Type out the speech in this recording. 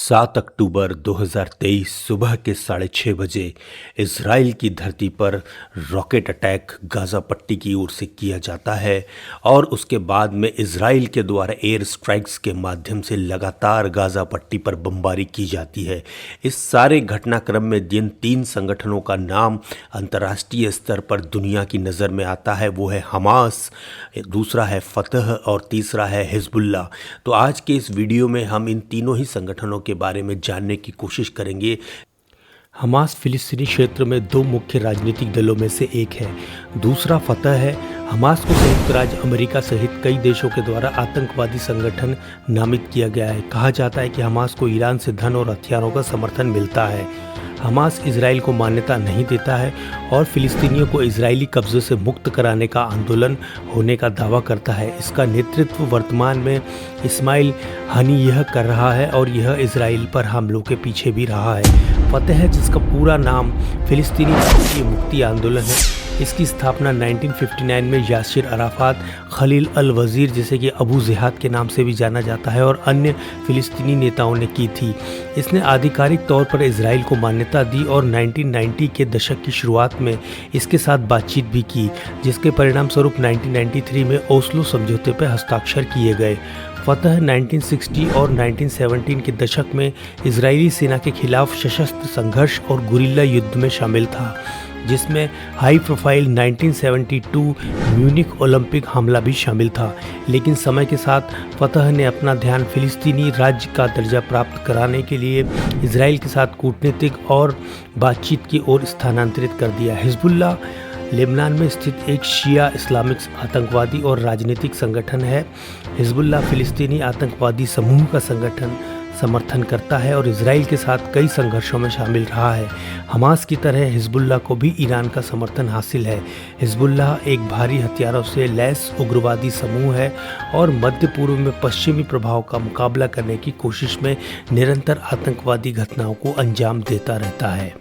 7 अक्टूबर 2023 सुबह के 6:30 बजे इज़राइल की धरती पर रॉकेट अटैक गाज़ा पट्टी की ओर से किया जाता है और उसके बाद में इज़राइल के द्वारा एयर स्ट्राइक्स के माध्यम से लगातार गाज़ा पट्टी पर बमबारी की जाती है। इस सारे घटनाक्रम में जिन 3 संगठनों का नाम अंतर्राष्ट्रीय स्तर पर दुनिया की नज़र में आता है वो है हमास, दूसरा है फतह और तीसरा है हिजबुल्लाह। तो आज के इस वीडियो में हम इन तीनों ही संगठनों के बारे में जानने की कोशिश करेंगे। हमास फिलिस्तीनी क्षेत्र में 2 मुख्य राजनीतिक दलों में से एक है, दूसरा फतह है। हमास को संयुक्त राज्य अमेरिका सहित कई देशों के द्वारा आतंकवादी संगठन नामित किया गया है। कहा जाता है कि हमास को ईरान से धन और हथियारों का समर्थन मिलता है। हमास इजराइल को मान्यता नहीं देता है और फिलिस्तीनियों को इजरायली कब्जे से मुक्त कराने का आंदोलन होने का दावा करता है। इसका नेतृत्व वर्तमान में इस्माइल हनीयह कर रहा है और यह इजराइल पर हमलों के पीछे भी रहा है। फतह है, जिसका पूरा नाम फिलिस्तीनी राष्ट्रीय मुक्ति आंदोलन है। इसकी स्थापना 1959 में यासिर अराफात, खलील अल वज़ीर जिसे कि अबू जिहाद के नाम से भी जाना जाता है और अन्य फिलिस्तीनी नेताओं ने की थी। इसने आधिकारिक तौर पर इजराइल को मान्यता दी और 1990 के दशक की शुरुआत में इसके साथ बातचीत भी की, जिसके परिणाम स्वरूप 1993 में ओस्लो समझौते पर हस्ताक्षर किए गए। फतह 1960 और 1917 के दशक में इजरायली सेना के खिलाफ सशस्त्र संघर्ष और गुरिल्ला युद्ध में शामिल था, जिसमें हाई प्रोफाइल 1972 म्यूनिख ओलंपिक हमला भी शामिल था। लेकिन समय के साथ फतह ने अपना ध्यान फिलिस्तीनी राज्य का दर्जा प्राप्त कराने के लिए इजराइल के साथ कूटनीतिक और बातचीत की ओर स्थानांतरित कर दिया। हिजबुल्लाह लेबनान में स्थित एक शिया इस्लामिक आतंकवादी और राजनीतिक संगठन है। हिजबुल्लाह फिलिस्तीनी आतंकवादी समूह का समर्थन करता है और इजराइल के साथ कई संघर्षों में शामिल रहा है। हमास की तरह हिजबुल्लाह को भी ईरान का समर्थन हासिल है। हिजबुल्लाह एक भारी हथियारों से लैस उग्रवादी समूह है और मध्य पूर्व में पश्चिमी प्रभाव का मुकाबला करने की कोशिश में निरंतर आतंकवादी घटनाओं को अंजाम देता रहता है।